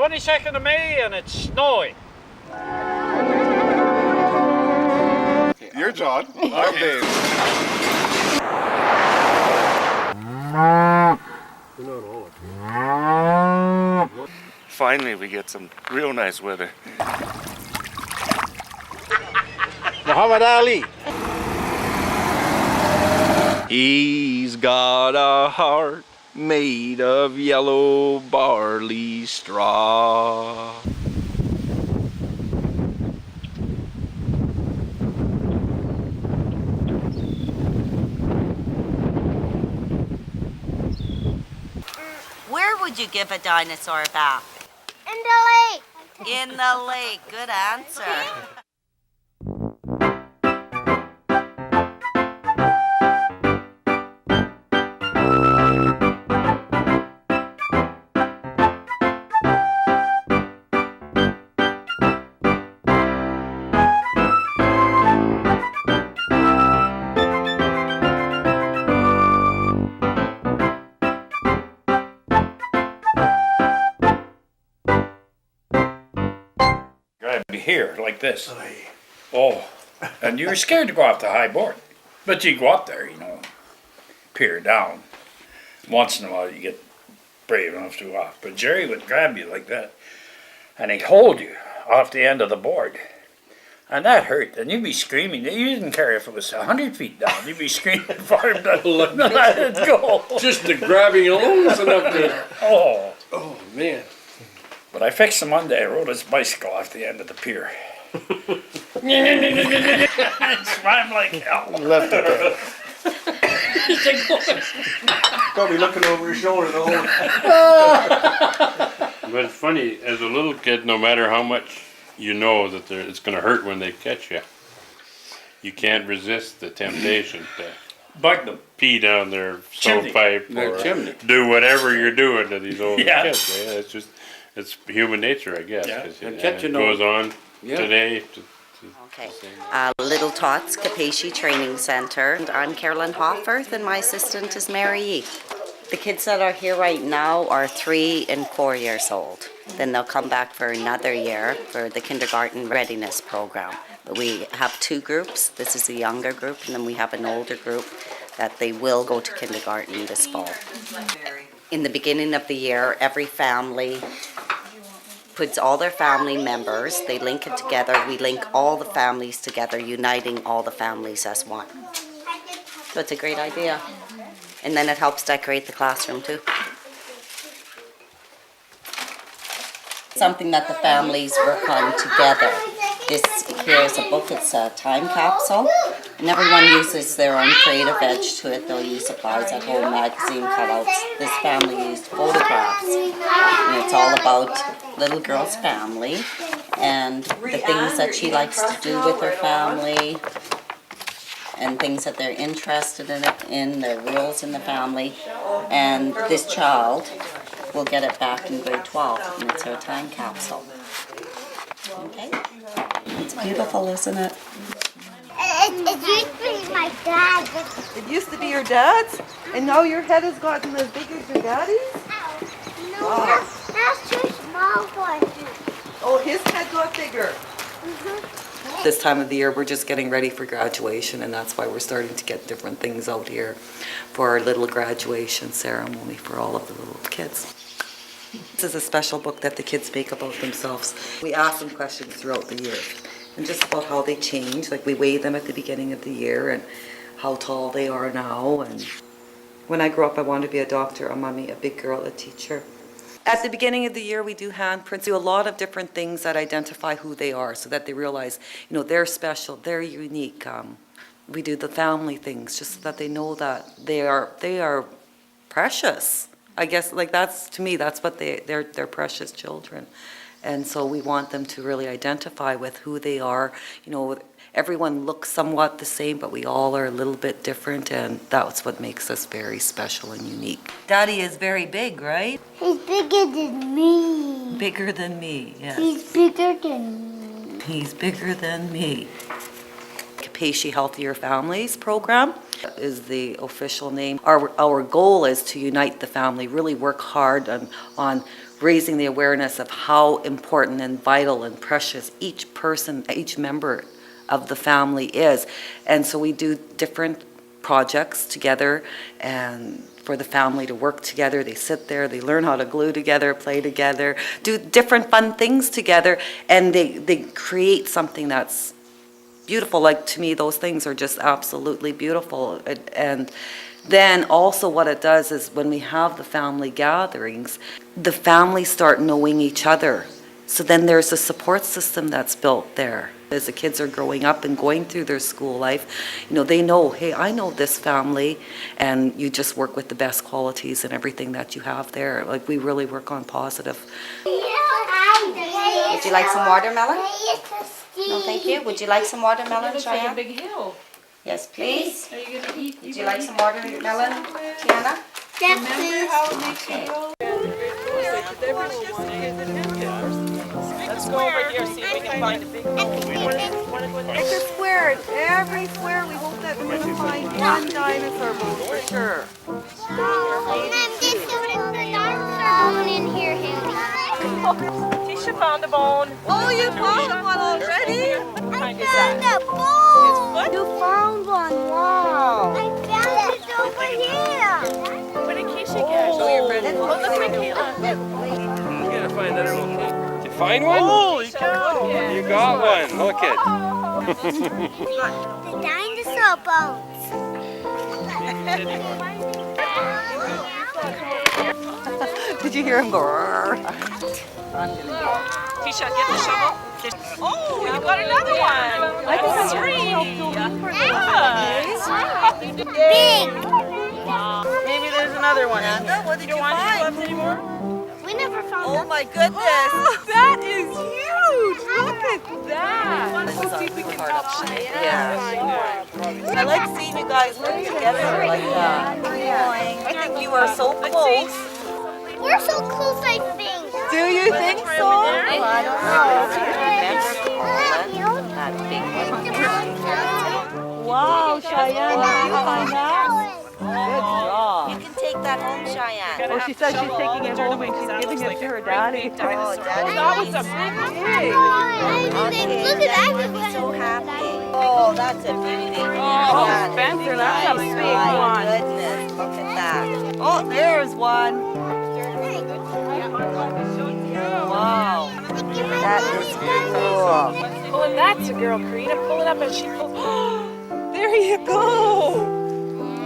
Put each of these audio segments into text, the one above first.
22nd of May and it's snowing. You're John. I'm Dave. Finally, we get some real nice weather. Muhammad Ali. He's got a heart made of yellow barley straw. Where would you give a dinosaur a bath? In the lake. In the lake. Good answer. Grab me here like this. Oh, and you were scared to go off the high board. But you go up there, you know, peer down. Once in a while you get brave enough to go off. But Jerry would grab you like that and he'd hold you off the end of the board. And that hurt. And you'd be screaming. You didn't care if it was 100 feet down. You'd be screaming for him to let it go. Just the grabbing alone was enough to... Oh. Oh, man. But I fixed him one day. I rode his bicycle off the end of the pier. Swam like hell. Left it there. Probably looking over his shoulder the whole time. But it's funny, as a little kid, no matter how much you know that it's going to hurt when they catch you, you can't resist the temptation to Bug them. pee down their Chimney. stovepipe Their or chimney. do whatever you're doing to these old Yeah. kids. Yeah, it's just, it's human nature, I guess. Yeah. 'cause And it catching goes on Yeah. today. Okay. Little Tots Capaci Training Center. And I'm Carolyn Hofferth and my assistant is Mary Yee. The kids that are here right now are 3 and 4 years old. Then they'll come back for another year for the kindergarten readiness program. But we have 2 groups. This is a younger group and then we have an older group that they will go to kindergarten this fall. In the beginning of the year, every family puts all their family members, they link it together, we link all the families together, uniting all the families as one. So it's a great idea. And then it helps decorate the classroom too. Something that the families work on together. This here is a book, it's a time capsule. And everyone uses their own creative edge to it. They'll use supplies at home, magazine cutouts. This family used photographs. And it's all about little girl's family and the things that she likes to do with her family and things that they're interested in their roles in the family. And this child will get it back in grade 12 and it's her time capsule. Okay? It's beautiful, isn't it? It used to be my dad. It used to be your dad's, and now your head has gotten as big as your daddy's? No, that's too small for him. Oh, his head got bigger. This time of the year, we're just getting ready for graduation, and that's why we're starting to get different things out here for our little graduation ceremony for all of the little kids. This is a special book that the kids make about themselves. We ask them questions throughout the year, and just about how they change. Like we weigh them at the beginning of the year, and how tall they are now. And when I grew up, I wanted to be a doctor, a mommy, a big girl, a teacher. At the beginning of the year, we do handprints, do a lot of different things that identify who they are so that they realize, you know, they're special, they're unique. We do the family things just so that they know that they are precious. I guess, like that's, to me, that's what they're precious children. And so we want them to really identify with who they are. You know, everyone looks somewhat the same, but we all are a little bit different, and that's what makes us very special and unique. Daddy is very big, right? He's bigger than me. Bigger than me, yes. He's bigger than me. He's bigger than me. Capaci Healthier Families program is the official name. Our goal is to unite the family, really work hard on raising the awareness of how important and vital and precious each person, each member of the family is. And so we do different projects together and for the family to work together. They sit there, they learn how to glue together, play together, do different fun things together, and they create something that's beautiful. Like, to me, those things are just absolutely beautiful. And then also what it does is when we have the family gatherings, the families start knowing each other. So then there's a support system that's built there. As the kids are growing up and going through their school life, you know, they know, hey, I know this family, and you just work with the best qualities and everything that you have there. Like, we really work on positive. Would you like some watermelon? No, thank you. Would you like some watermelon, Cheyenne? Big hill. Yes, please. Are you gonna eat? Would you like some watermelon, Tiana? Remember how it makes you go? Let's go over here, see if we can find a big It's a square. Every square we hope that we can find one dinosaur bone for sure. In here, Tisha found a bone. Oh, you found one already? I found a bone. You found one. Wow. I found it over here. What did Keisha get? Show your friend. Oh, look at Kayla. You gotta find that little. Did you find one? Holy cow. You got one. Look it. The dinosaur bones. Did you hear him go? Tisha, get the shovel. Oh, you got another one. I think three. Big. Maybe there's another one. What did you find? Anymore? We never found Oh my goodness. That is huge. Look at that. Let's see if we can help Yeah. I like seeing you guys work together like that. I think you are so close. We're so close, I think. Do you think so? I don't know. That big one. Wow, Cheyenne, did you find that? Good job. You can take that home, Cheyenne. Oh, she says she's taking it home and she's giving it to her daddy. Oh, Daddy. That was a big pig. Look at that. I'm so happy. Oh, that's a beauty. Oh, Spencer, that's a big one. Goodness, look at that. Oh, there's one. Wow. That is cool. Oh, and that's a girl, Karina. Pull it up and she pulls. There you go.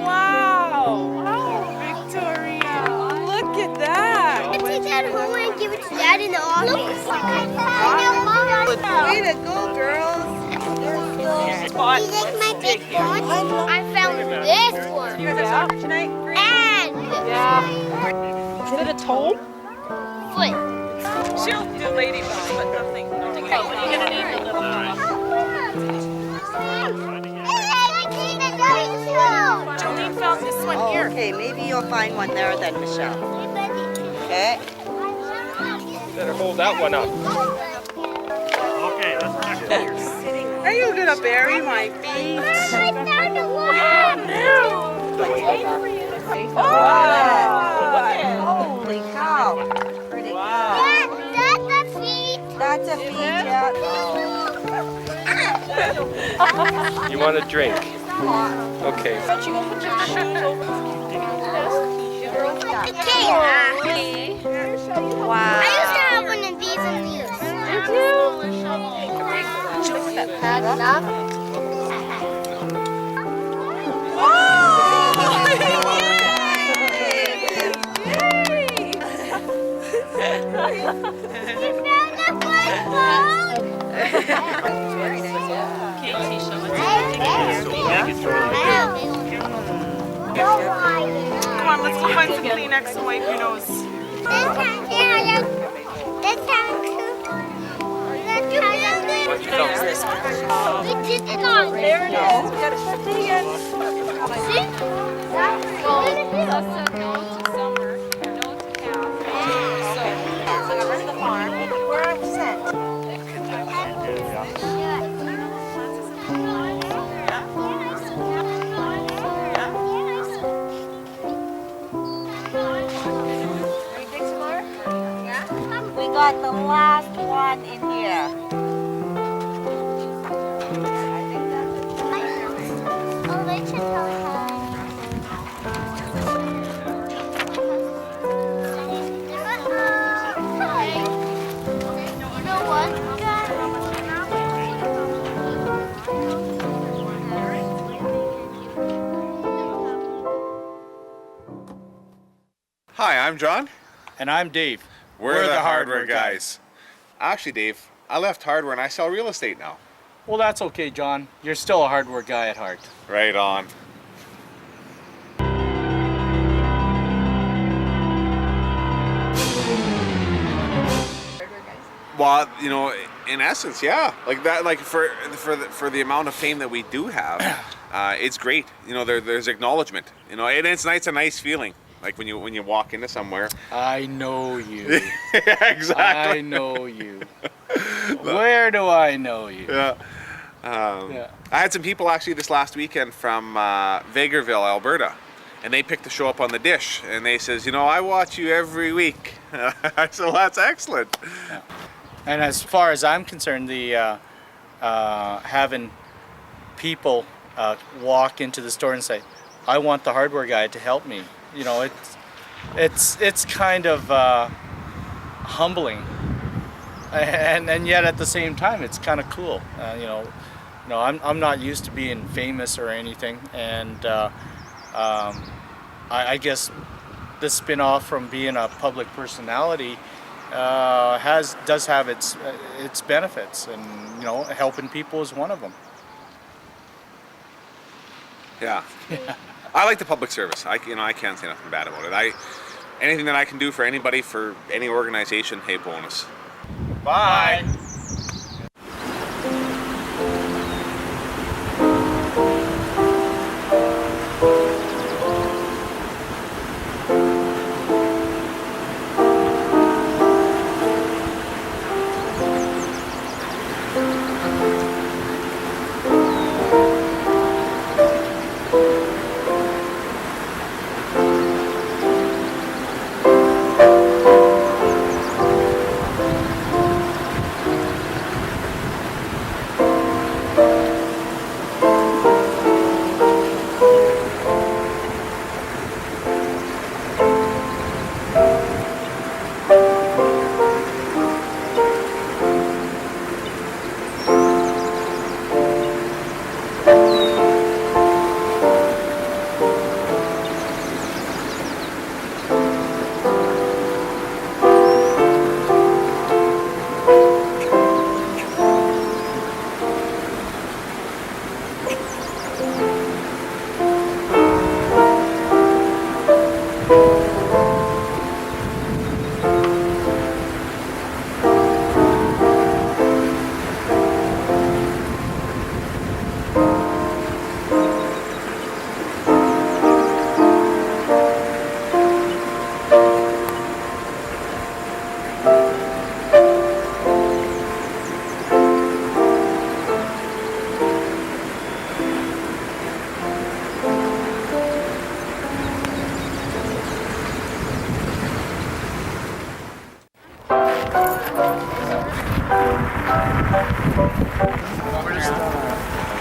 Wow. Wow, Victoria. Look at that. I take that home and give it to Dad in the office. Way to go, girls. You like my big one? I found this one. You guys are tonight? And Yeah. Is it a toe? foot. She'll do ladybug, but nothing. You're gonna need a little Jolene found this one here. Okay, maybe you'll find one there then, Michelle. Okay. Better hold that one up. Are you gonna bury my feet? I found a one. Oh, Holy cow. Pretty That's a feet. That's a feat, yeah. You want a drink? Okay. Okay. Wow. I used to have one of these in use. You do? Had enough? Come on, let's go find some Kleenex and wipe your nose. We did it on. There it is. We gotta shut it again. See? got the last one in here. Oh, they should tell You know what? Hi, I'm John. And I'm Dave. We're the hardware guys. Actually, Dave, I left hardware and I sell real estate now. Well, that's okay, John. You're still a hardware guy at heart. Right on. Well, you know, in essence, yeah, like that, like for the amount of fame that we do have, it's great. You know, there's acknowledgement. You know, and it's nice, a nice feeling. Like when you walk into somewhere. I know you. Yeah, exactly. I know you. Where do I know you? Yeah. I had some people actually this last weekend from Vegreville, Alberta, and they picked the show up on the dish, and they says, you know, I watch you every week. I said, well, that's excellent. Yeah. And as far as I'm concerned, the having people walk into the store and say, I want the hardware guy to help me. You know, it's kind of humbling, and yet at the same time, it's kind of cool. I'm not used to being famous or anything, and I guess the spin-off from being a public personality does have its benefits, and you know, helping people is one of them. Yeah. I like the public service. I can't say nothing bad about it. Anything that I can do for anybody, for any organization, hey, bonus. Bye.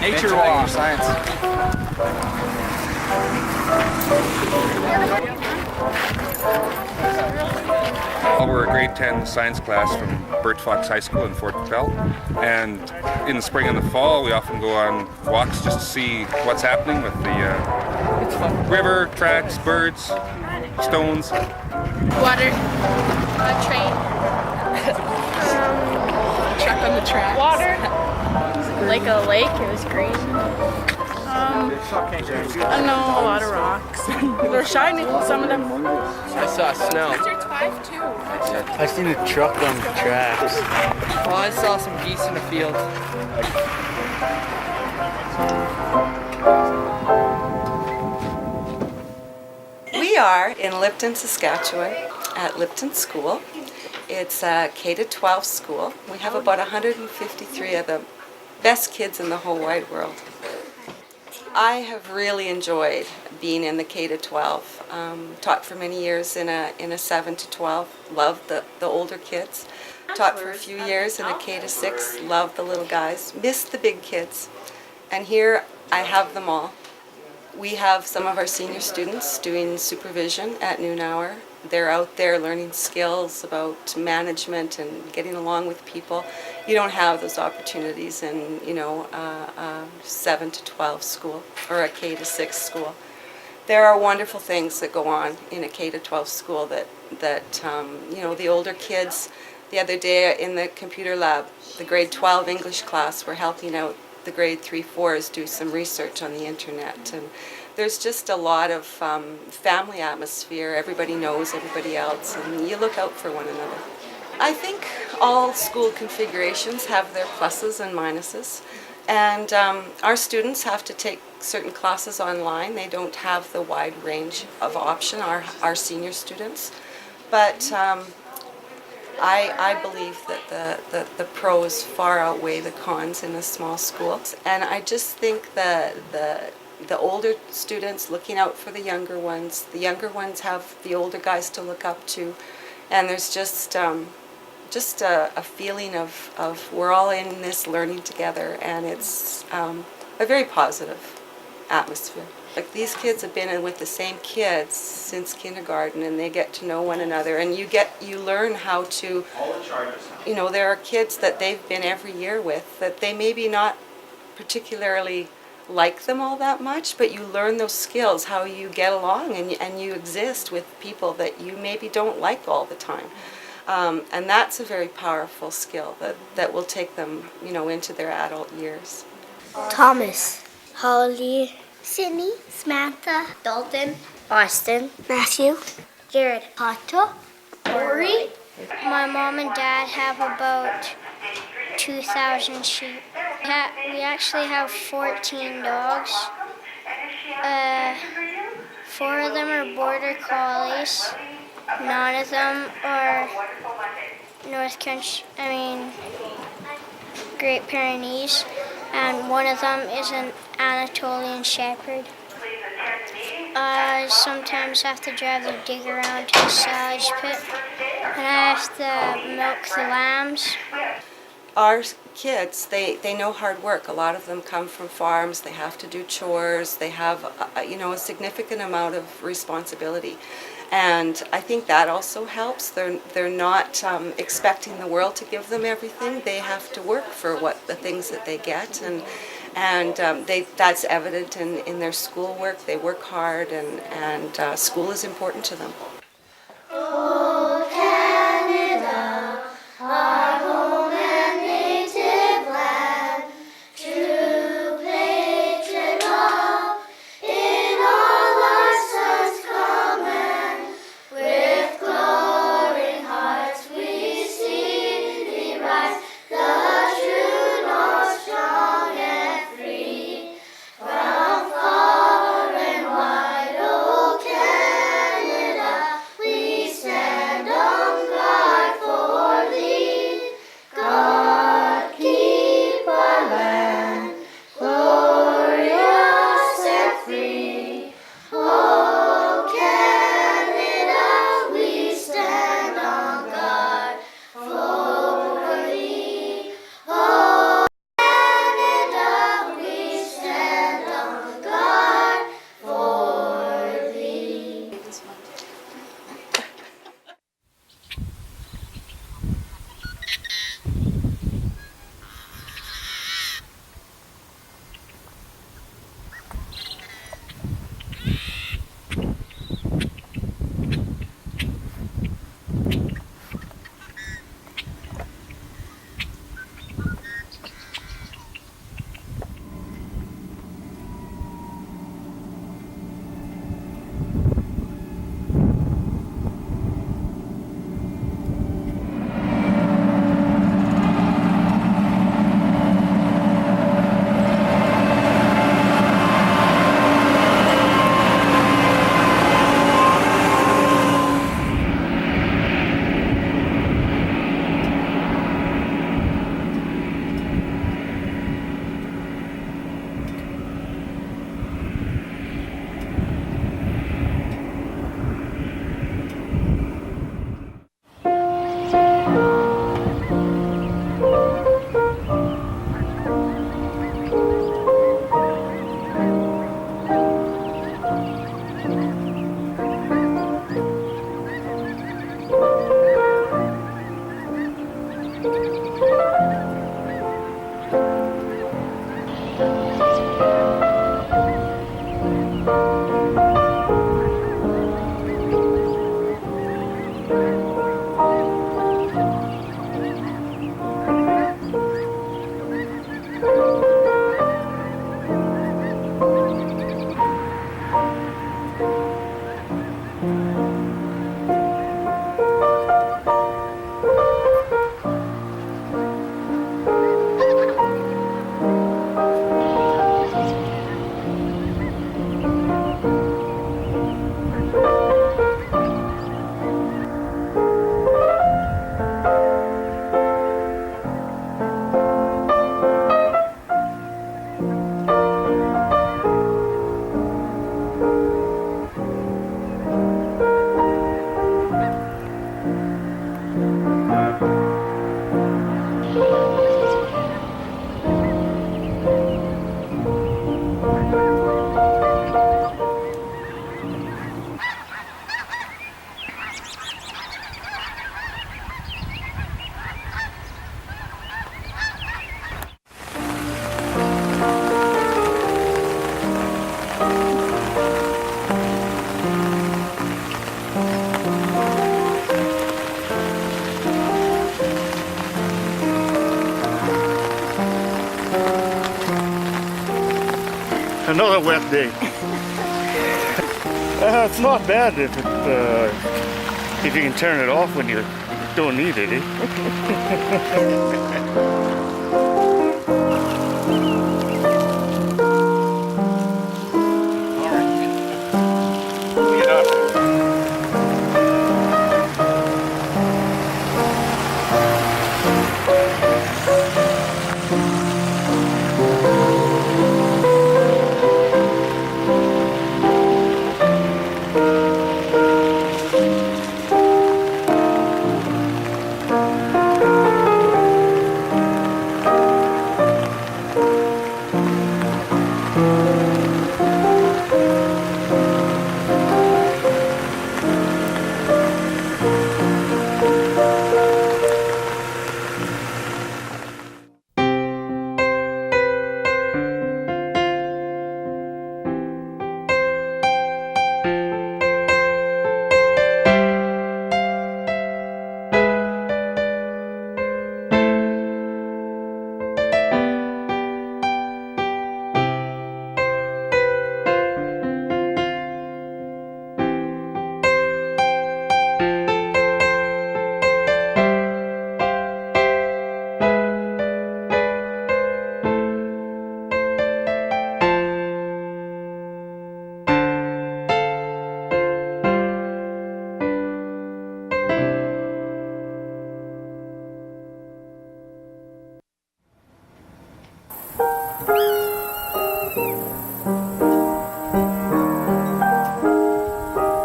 Nature walk. Science. Well, we're a grade 10 science class from Bert Fox High School in Fort Capel, and in the spring and the fall we often go on walks just to see what's happening with the river, tracks, birds, stones. Water. Train. Truck on the track. Water. Like a lake, it was green. I don't know, a lot of rocks. They're shiny, some of them. I saw snow. Lizards 5 too. I seen a truck on the tracks. Oh, I saw some geese in the field. We are in Lipton, Saskatchewan at Lipton School. It's a K-12 school. We have about 153 of the best kids in the whole wide world. I have really enjoyed being in the K-12. Taught for many years in a 7 to 12. Loved the older kids. Taught for a few years in a K to 6, love the little guys, miss the big kids. And here I have them all. We have some of our senior students doing supervision at noon hour. They're out there learning skills about management and getting along with people. You don't have those opportunities in, 7 to 12 school or a K to 6 school. There are wonderful things that go on in a K to 12 school that the older kids. The other day in the computer lab, the grade 12 English class, we're helping out the grade 3-4s do some research on the internet. And there's just a lot of family atmosphere. Everybody knows everybody else, and you look out for one another. I think all school configurations have their pluses and minuses. And our students have to take certain classes online. They don't have the wide range of option, our senior students. But I believe that the pros far outweigh the cons in a small school. And I just think that the older students looking out for the younger ones have the older guys to look up to. And there's just a feeling of we're all in this learning together, and it's a very positive atmosphere. Like, these kids have been in with the same kids since kindergarten, and they get to know one another, and you learn how to, there are kids that they've been every year with that they maybe not particularly like them all that much, but you learn those skills, how you get along and you exist with people that you maybe don't like all the time. And that's a very powerful skill that will take them, into their adult years. Thomas, Holly, Sydney, Samantha, Dalton, Austin, Matthew, Jared, Pato, Ori. My mom and dad have about 2,000 sheep. We actually have 14 dogs. 4 of them are border collies. None of them are Great Pyrenees, and one of them is an Anatolian Shepherd. I sometimes have to drive the dig around to the silage pit, and I have to milk the lambs. Our kids, they know hard work. A lot of them come from farms. They have to do chores. They have, a significant amount of responsibility. And I think that also helps. They're not expecting the world to give them everything. They have to work for the things that they get, and that's evident in their schoolwork. They work hard, and school is important to them. Oh, Canada, our home and native land, true patriot in all our sons command. With glowing hearts we see thee rise, the true north, strong and free. From far and wide, O Canada, another wet day. It's not bad if you can turn it off when you don't need it, eh?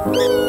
Thank you.